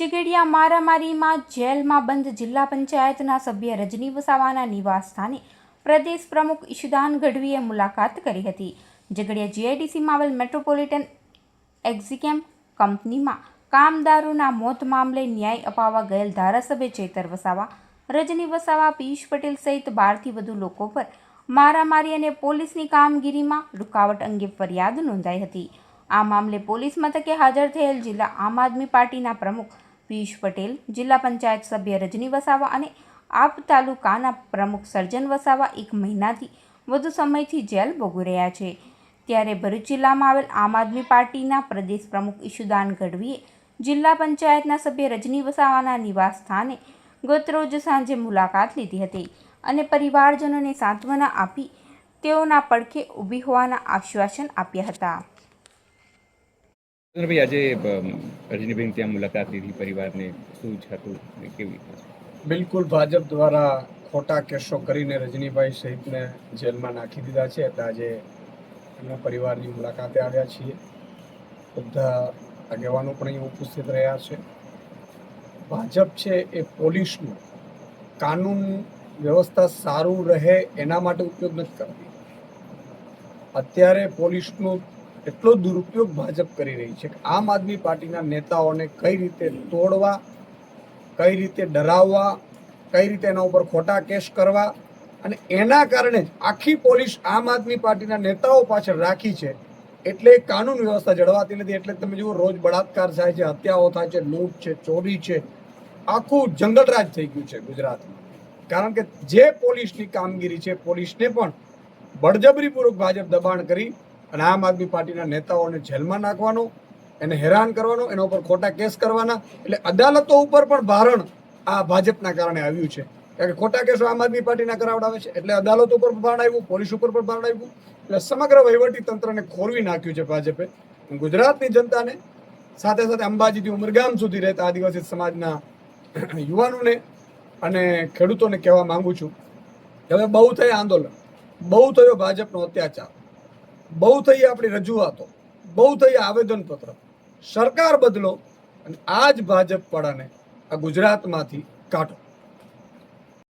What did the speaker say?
ઝઘડિયા મારામારીમાં જેલમાં બંધ જિલ્લા પંચાયતના સભ્ય રજની વસાવાના નિવાસ સ્થાને પ્રદેશ પ્રમુખ ઈશુદાન ગઢવીએ મુલાકાત કરી હતી. ઝઘડિયા જીઆઈડીસીમાં આવેલ મેટ્રોપોલિટન એક્ઝિકેમ કંપનીમાં કામદારોના મોત મામલે ન્યાય અપાવવા ગયેલ ધારાસભ્ય ચેતર વસાવા, રજની વસાવા, પિયુષ પટેલ સહિત 12થી વધુ લોકો પર મારામારી અને પોલીસની કામગીરીમાં રૂકાવટ અંગે ફરિયાદ નોંધાઈ હતી. આ મામલે પોલીસ મથકે હાજર થયેલ જિલ્લા આમ આદમી પાર્ટીના પ્રમુખ પિયુષ પટેલ, જિલ્લા પંચાયત સભ્ય રજની વસાવા અને આપ તાલુકાના પ્રમુખ સર્જન વસાવા 1 મહિનાથી વધુ સમયથી જેલ ભોગવી રહ્યા છે. ત્યારે ભરૂચ જિલ્લામાં આવેલ આમ આદમી પાર્ટીના પ્રદેશ પ્રમુખ ઈશુદાન ગઢવીએ જિલ્લા પંચાયતના સભ્ય રજની વસાવાના નિવાસ સ્થાને ગતરોજ સાંજે મુલાકાત લીધી હતી અને પરિવારજનોને સાંત્વના આપી તેઓના પડખે ઊભી હોવાના આશ્વાસન આપ્યા હતા. ભાઈ, આજે રજનીભાઈ ત્યાં મુલાકાત લીધી, પરિવારને શું હતું કેવી? બિલકુલ, ભાજપ દ્વારા ખોટા કેસો કરીને રજનીભાઈ સહિતને જેલમાં નાખી દીધા છે. એટલે આજે એમના પરિવારની મુલાકાતે આવ્યા છીએ. બધા આગેવાનો પણ અહીં ઉપસ્થિત રહ્યા છે. ભાજપ છે એ પોલીસનું કાનૂન વ્યવસ્થા સારું રહે એના માટે ઉપયોગ નથી કરતી. અત્યારે પોલીસનો એટલો દુરુપયોગ ભાજપ કરી રહી છે કે આમ આદમી પાર્ટીના નેતાઓને કઈ રીતે તોડવા, કઈ રીતે ડરાવવા, કઈ રીતે એના ઉપર ખોટા કેસ કરવા, અને એના કારણે જ આખી પોલીસ આમ આદમી પાર્ટીના નેતાઓ પાછળ રાખી છે. એટલે કાનૂન વ્યવસ્થા જળવાતી નથી. એટલે તમે જુઓ, રોજ બળાત્કાર થાય છે, હત્યાઓ થાય છે, લૂંટ છે, ચોરી છે, આખું જંગલરાજ થઈ ગયું છે ગુજરાતમાં. કારણ કે જે પોલીસની કામગીરી છે, પોલીસને પણ બળજબરીપૂર્વક ભાજપ દબાણ કરી અને આમ આદમી પાર્ટીના નેતાઓને જેલમાં નાખવાનો, એને હેરાન કરવાનો, એના ઉપર ખોટા કેસ કરવાના. એટલે અદાલતો ઉપર પણ ભારણ આ ભાજપના કારણે આવ્યું છે. કારણ કે ખોટા કેસો આમ આદમી પાર્ટીના કરાવડાવે છે, એટલે અદાલતો ઉપર ભારણ આવ્યું, પોલીસ ઉપર પણ ભારણ આવ્યું. એટલે સમગ્ર વહીવટી તંત્રને ખોરવી નાખ્યું છે ભાજપે. ગુજરાતની જનતાને, સાથે સાથે અંબાજીથી ઉમરગામ સુધી રહેતા આદિવાસી સમાજના યુવાનોને અને ખેડૂતોને કહેવા માંગુ છું કે હવે બહુ થઈ આંદોલન, બહુ થયો ભાજપનો અત્યાચાર, બહુ થઈ આપણી રજૂઆતો, બહુ થઈ આવેદનપત્ર. સરકાર બદલો અને આ જ ભાજપ વાળાને આ ગુજરાતમાંથી કાઢો.